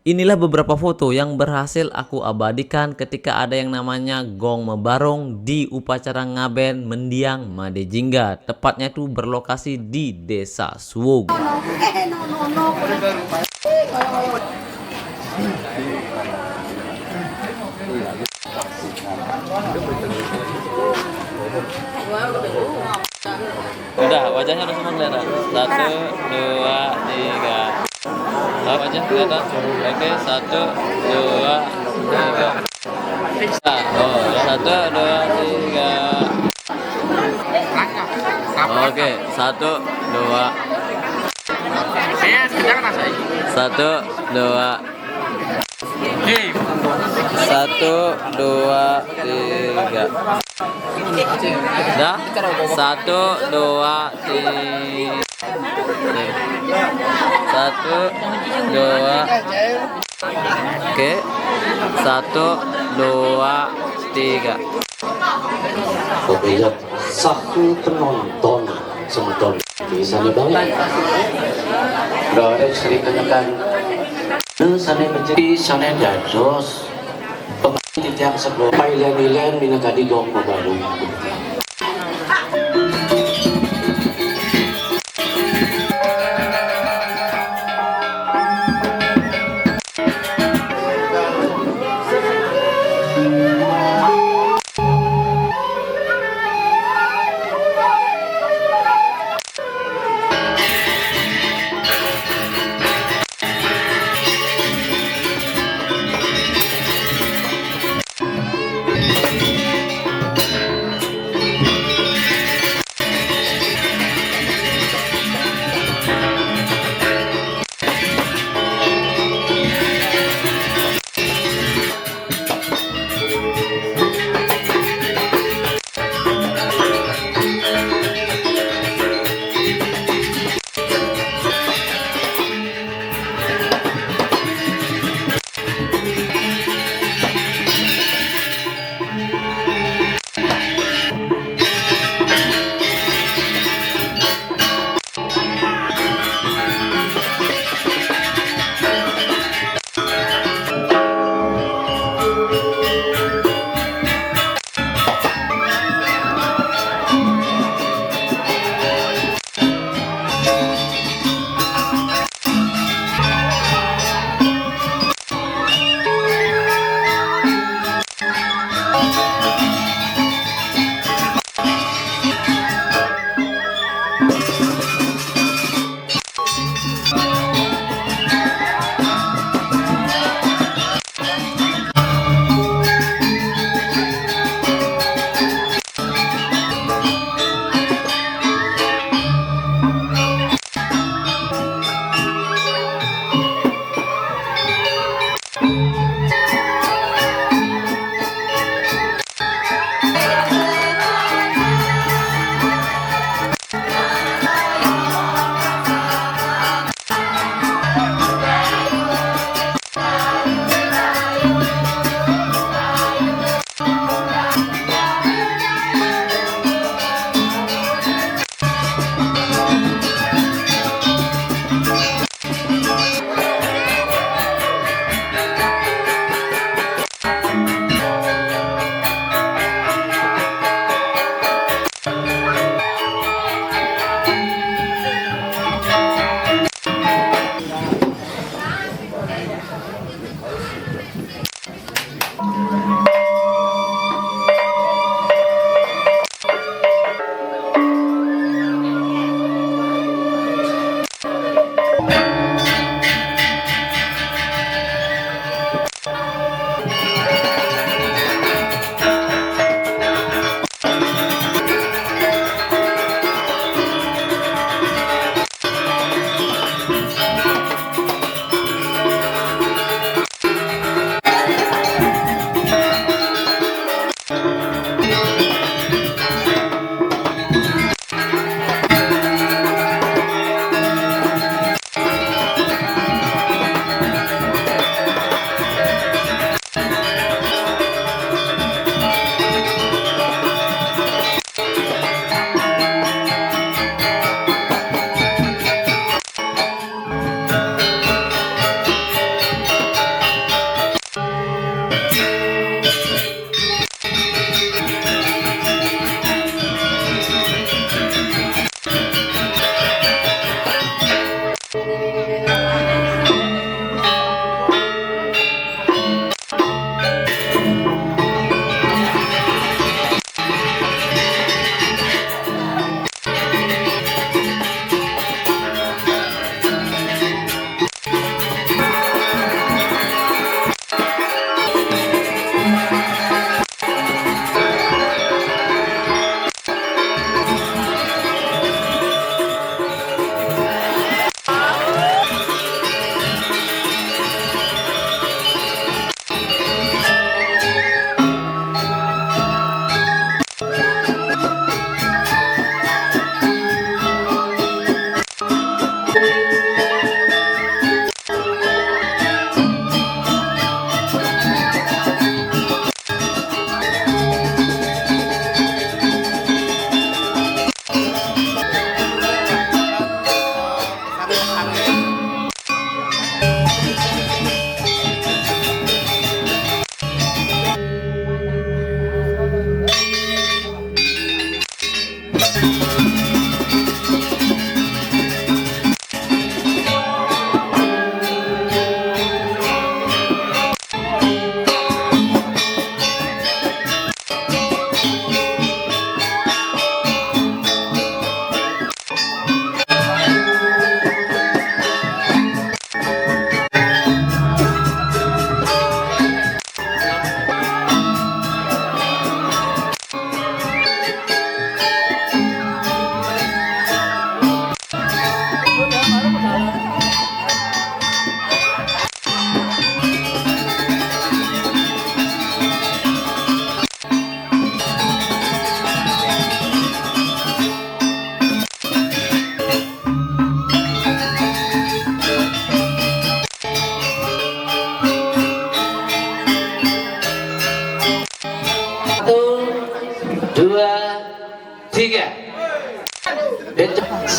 Inilah beberapa foto yang berhasil aku abadikan ketika ada yang namanya Gong Mebarong di upacara ngaben mendiang Made Jingga. Tepatnya itu berlokasi di Desa Suwog. Udah, wajahnya udah semua kelihatan. Satu, dua, tiga. Wajah kelihatan. Oke, satu, dua, tiga. Oh, satu, dua, tiga. Oke, satu, dua. Satu, dua. Satu, dua, tiga. Dah? Satu, dua, tiga. Satu, dua. Oke. Satu, dua, tiga. Pemilihan satu penonton semeton bisa dibalik. Dorek sering kenekan. Sana menjadi sana dados. Pemain tiap sebelum pilihan minagadi Gong Mebarong.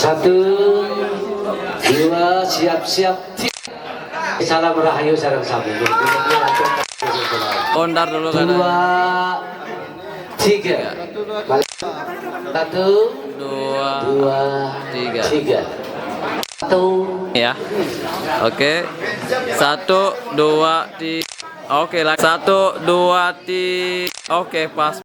Satu, dua, siap-siap. Salam rahayu sareng sami. Ondar dulu kan. Dua, tiga. Satu, dua, tiga. Satu. Ya. Oke. 1, 2, 3. Oke, 1, 2, 3. Oke, pas.